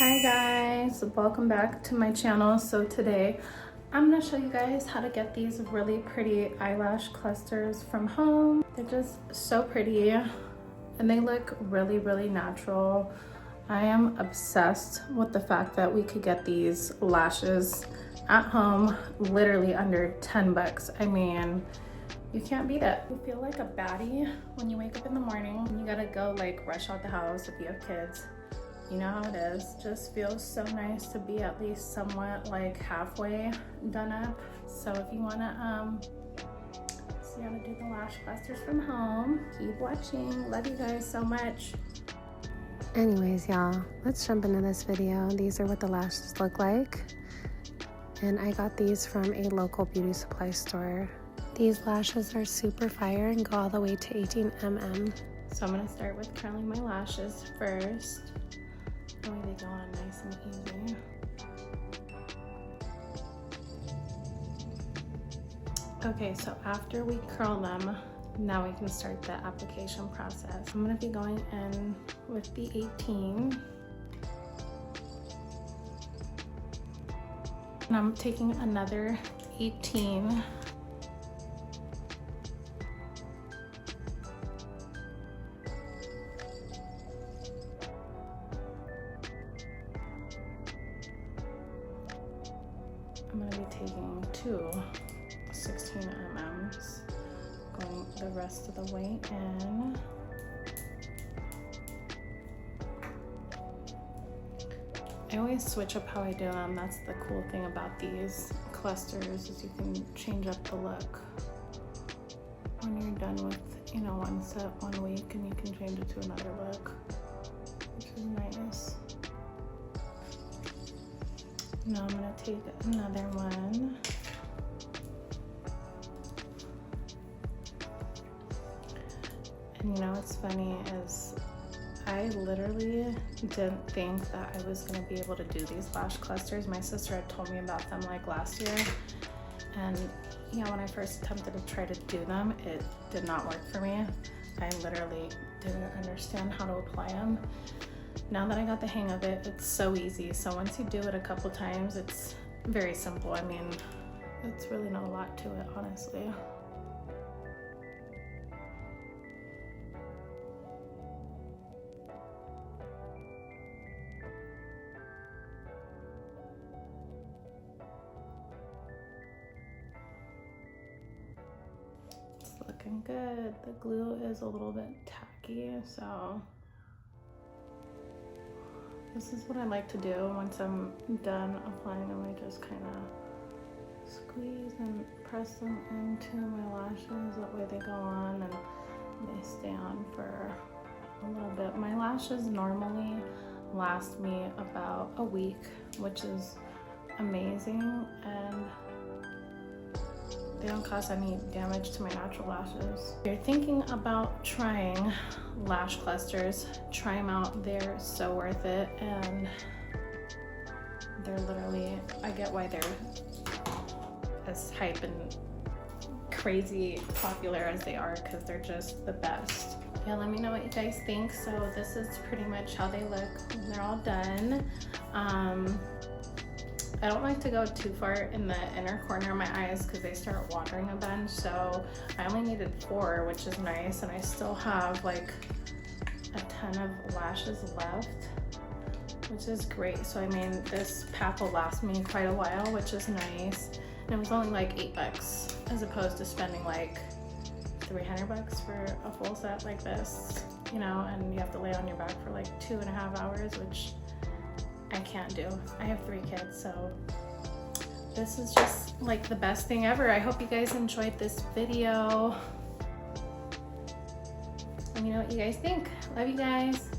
Hi guys, welcome back to my channel. So today I'm gonna show you guys how to get these really pretty eyelash clusters from home. They're just so pretty and they look really natural. I am obsessed with the fact that we could get these lashes at home literally under 10 bucks. I mean, you can't beat it. You feel like a baddie when you wake up in the morning and you gotta go like rush out the house if you have kids. You know how it is. Just feels so nice to be at least somewhat like halfway done up. So if you wanna see how to do the lash clusters from home, keep watching. Love you guys so much. Anyways, y'all, let's jump into this video. These are what the lashes look like. And I got these from a local beauty supply store. These lashes are super fire and go all the way to 18 mm. So I'm gonna start with curling my lashes first. That way they go on nice and easy. Okay, so after we curl them, now we can start the application process. I'm gonna be going in with the 18. And I'm taking another 18. I'm going to be taking two 16 mm's, going the rest of the way in. I always switch up how I do them. That's the cool thing about these clusters, is you can change up the look when you're done with, you know, one set 1 week, and you can change it to another look, which is nice. Now I'm gonna take another one. And you know what's funny is I literally didn't think that I was gonna be able to do these lash clusters. My sister had told me about them like last year. And yeah, when I first attempted to try to do them, it did not work for me. I literally didn't understand how to apply them. Now that I got the hang of it, it's so easy. So once you do it a couple times, it's very simple. I mean, it's really not a lot to it, honestly. It's looking good. The glue is a little bit tacky, so this is what I like to do once I'm done applying them. I just kind of squeeze and press them into my lashes. That way they go on and they stay on for a little bit. My lashes normally last me about a week, which is amazing, and they don't cause any damage to my natural lashes. If you're thinking about trying lash clusters, try them out. They're so worth it, and they're literally, I get why they're as hype and crazy popular as they are, because they're just the best. Yeah, let me know what you guys think. So this is pretty much how they look when they're all done. I don't like to go too far in the inner corner of my eyes because they start watering a bunch, so I only needed 4, which is nice, and I still have like a ton of lashes left, which is great. So I mean, this pack will last me quite a while, which is nice. And it was only like 8 bucks as opposed to spending like 300 bucks for a full set like this, you know, and you have to lay on your back for like 2.5 hours, which I can't do. I have 3 kids, so this is just like the best thing ever. I hope you guys enjoyed this video. Let me know what you guys think. Love you guys.